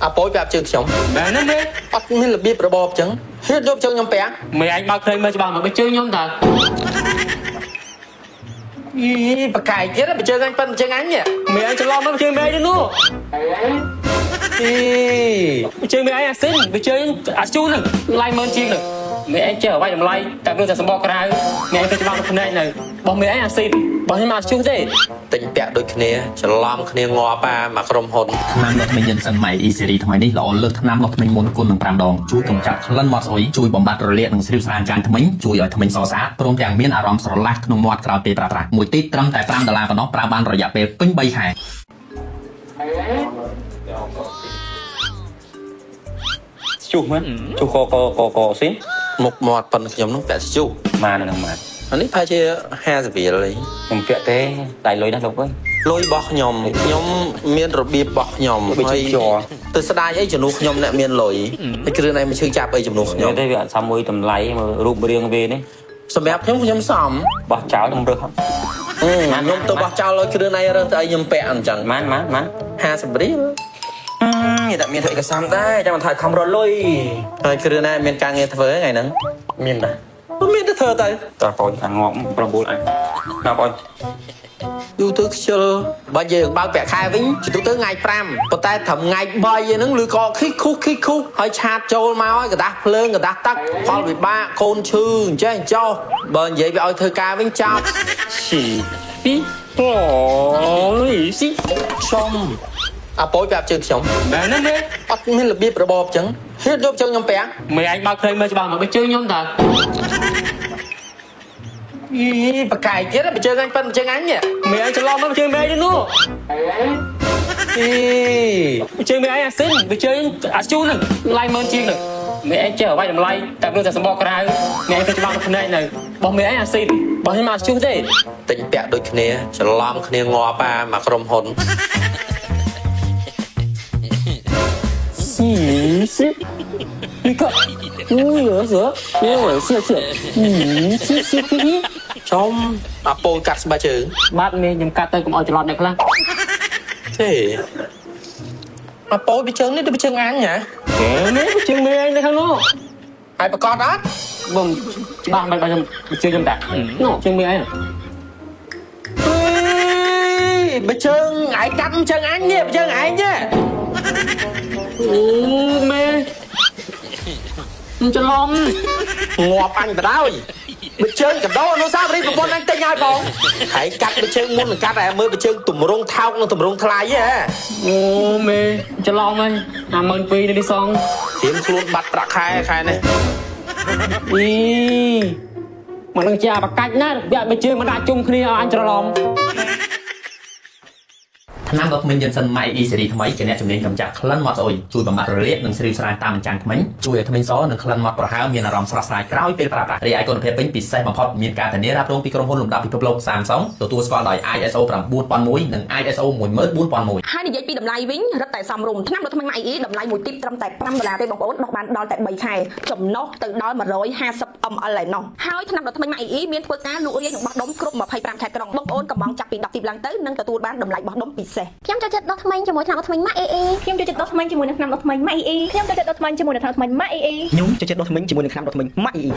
à bối gặp trường sống mẹ nó biết bắt mình là biết rồi bò trứng hết giúp cho nhóm bé mẹ anh bao thêm mơ cho bà mà biết chơi nhóm ta ý bà cài chết là chơi anh phân chơi anh nhỉ mẹ anh cho lo nó chơi mẹ đi nữa ý chơi mẹ anh xin bị chơi chú này like mơn chiên này mẹ anh chơi ở vai làm like tại bây giờ sẽ bỏ cái mẹ anh phải cho bao cái này bỏ mẹ anh xin bỏ thêm mà chú thế tình bẹ đôi kiaจะล้อมគ្នាงอប៉ាមកក្រុមហ៊ុនឆ្នាំលោកថ្មីយើងសិនម៉ៃអ៊ីសេរីថ្មីនេះល្អលើសឆ្នាំលោកថ្មីមុនគុណនឹង5ដងជួយកម្ចាត់ក្លិនមាត់ស្អុយជួយបំបត្តិរលាកនិងស្រីវស្រានចាញ់ថ្មីជួយឲ្យថ្មីសស្អាតព្រមទាំងមានអារម្មណ៍ស្រឡះក្នុងមាត់ក្រោយពេលប្រើប្រាស់មួយទីត្រឹមតែ$5ប៉ុណ្ណោះប្រើបានរយៈពេលពេញ3ខែchú mất chú có xin មុខមាត់ប៉ុនខ្ញុំនឹងពាក់ជូ mà nó nằm mà អានេះប្រហែលជា50រៀលលេ ខ្ញុំពាក់ទេដៃលុយណាស់លោកអើយ លុយរបស់ខ្ញុំមានរបៀបរបស់ខ្ញុំហើយទៅស្ដាយអីជំនួសខ្ញុំអ្នកមានលុយហើយគ្រឿងnàyមកឈឺចាប់អីជំនួសខ្ញុំ ទេវាអត់សមមួយតម្លៃមើលរូបរាងវានេះ សម្រាប់ខ្ញុំសម បោះចោលខ្ញុំរើសខ្ញុំទៅបោះចោលឲ្យគ្រឿងnàyរើសទៅឲ្យខ្ញុំពាក់អញ្ចឹង ម៉ាន50រៀលនេះតែមានធ្វើឯកសារដែរចាំមិនថាខំរត់លុយហើយគ្រឿងnàyមានការងារធ្វើថ្ងៃហ្នឹងមានដែរមានទៅធ្វើទៅ តើបងអាងង9អញណាបង យូរទៅខ្ជិលបើយើងបើកពាក់ខែវិញជិះទៅថ្ងៃ5ប៉ុន្តែត្រឹមថ្ងៃ3ហ្នឹងឬក៏ខិះខុសហើយឆាតចូលមកឲ្យកដាស់ភ្លើងកដាស់ទឹកផលវិបាកកូនឈឺអញ្ចេះចោះបើនិយាយវាឲ្យធ្វើការវិញចោល ជីពីអូយស៊ី សុំអាប៉ូយប្រាប់ជើងខ្ញុំ ម៉ែហ្នឹងទេ អត់មានរបៀបរបបអញ្ចឹងហេតុយកជើងខ្ញុំពាក់ ម៉ែអញបើកឃើញមើលច្បាស់មកbiết chơiខ្ញុំតើ អីបកាយទៀតបើជើងអញប៉ិនជើងអញ ម៉ែអញច្រឡំមកchơiម៉ែនេះនោះ អី chơiម៉ែអញសិនវាchơiជូនហ្នឹងឡាយមើលជាងហ្នឹងម៉ែអញចេះឲ្យវាយតម្លៃតែព្រោះតែសម្បកក្រៅម៉ែអញទៅច្បាស់ក្នុងផ្នែកនៅបោះម៉ែអញសិនបោះឲ្យមកជូនទេ ទិញពាក់ដូចគ្នាច្រឡំគ្នាងអប៉ាមកក្រុមហ៊ុន Xí đi cậu rửa xí សុំអាប៉ូយកាត់ស្បែកជើង បាទមេខ្ញុំកាត់ទៅកុំឲ្យច្រឡំអ្នកខ្លះ ទេអាប៉ូយពីជើងនេះទៅពីជើងអញហ៎ មេជើងមេអញនៅខាងនោះ ហើយប្រកាសអត់ បងច្បាស់មិនខ្ញុំជើងខ្ញុំតានោះជើងមេអញ បើជើងឯងកាត់ជើងអញនេះបើជើងឯងទេ មេច្រឡំ ងាប់អញទៅដល់បើជើងកដោអនុសាវរីយ៍ប្រពន្ធអញទិញឲ្យបងហើយកាត់បើជើងមុននឹងកាត់តែមើលបើជើងទម្រង់ថោកនិងទម្រង់ថ្លៃហ៎ អូមេច្រឡំហើយ52,000នេះសង ធៀមខ្លួនបាត់ប្រាក់ខែនេះ អីមកនឹងជាបកាច់ណាវាបើជើងមិនដាក់ជុំគ្នាឲ្យអញច្រឡំ ឆ្នាំលោកថ្មីយើងសិនម៉ៃអ៊ីសេរីថ្មីជាអ្នកជំនាញកម្ចាត់ក្លិនមាត់ស្អុយជួយបំបត្តិរលាកនិងស្រីវស្រានតាមអញ្ចឹងថ្មីជួយឲ្យថ្មីសនិងក្លិនមាត់ប្រហើមមានអារម្មណ៍ស្រស់ស្រាយក្រោយពេលប្រើប្រាស់រីឯគុណភាពវិញពិសេសបំផុតមានការធានារ៉ាប់រងពីក្រុមហ៊ុនលំដាប់ពិភពលោក Samsung ទទួលស្គាល់ដោយ ISO 9001 និង ISO 14001 ហើយនិយាយពីតម្លៃវិញរឹតតែសមរម្យឆ្នាំរត់ថ្មី MIE តម្លៃមួយទីបត្រឹមតែ$5ទេបងប្អូនដោះបានដល់តែ3ខែចំណុះទៅដល់150 ml ឯណោះហើយឆ្នាំរត់ថ្មី MIE មានធ្វើការលក់រាយនឹងបោះដុំគ្រប់25ខេត្តក្រុងបងប្អូនកំងចាប់ពី10ទីបឡើងទៅនឹងទទួលបានតម្លៃបោះដុំពិសេស ខ្ញុំចូលចិត្តដោះថ្មីជាមួយថ្នាំដោះថ្មី MAEE ខ្ញុំចូលចិត្តដោះថ្មីជាមួយនឹងថ្នាំដោះថ្មី MIE ខ្ញុំចូលចិត្តដោះថ្មីជាមួយនឹងថ្នាំដោះថ្មី MIE ខ្ញុំចូលចិត្តដោះថ្មីជាមួយនឹងថ្នាំដោះថ្មី MAEE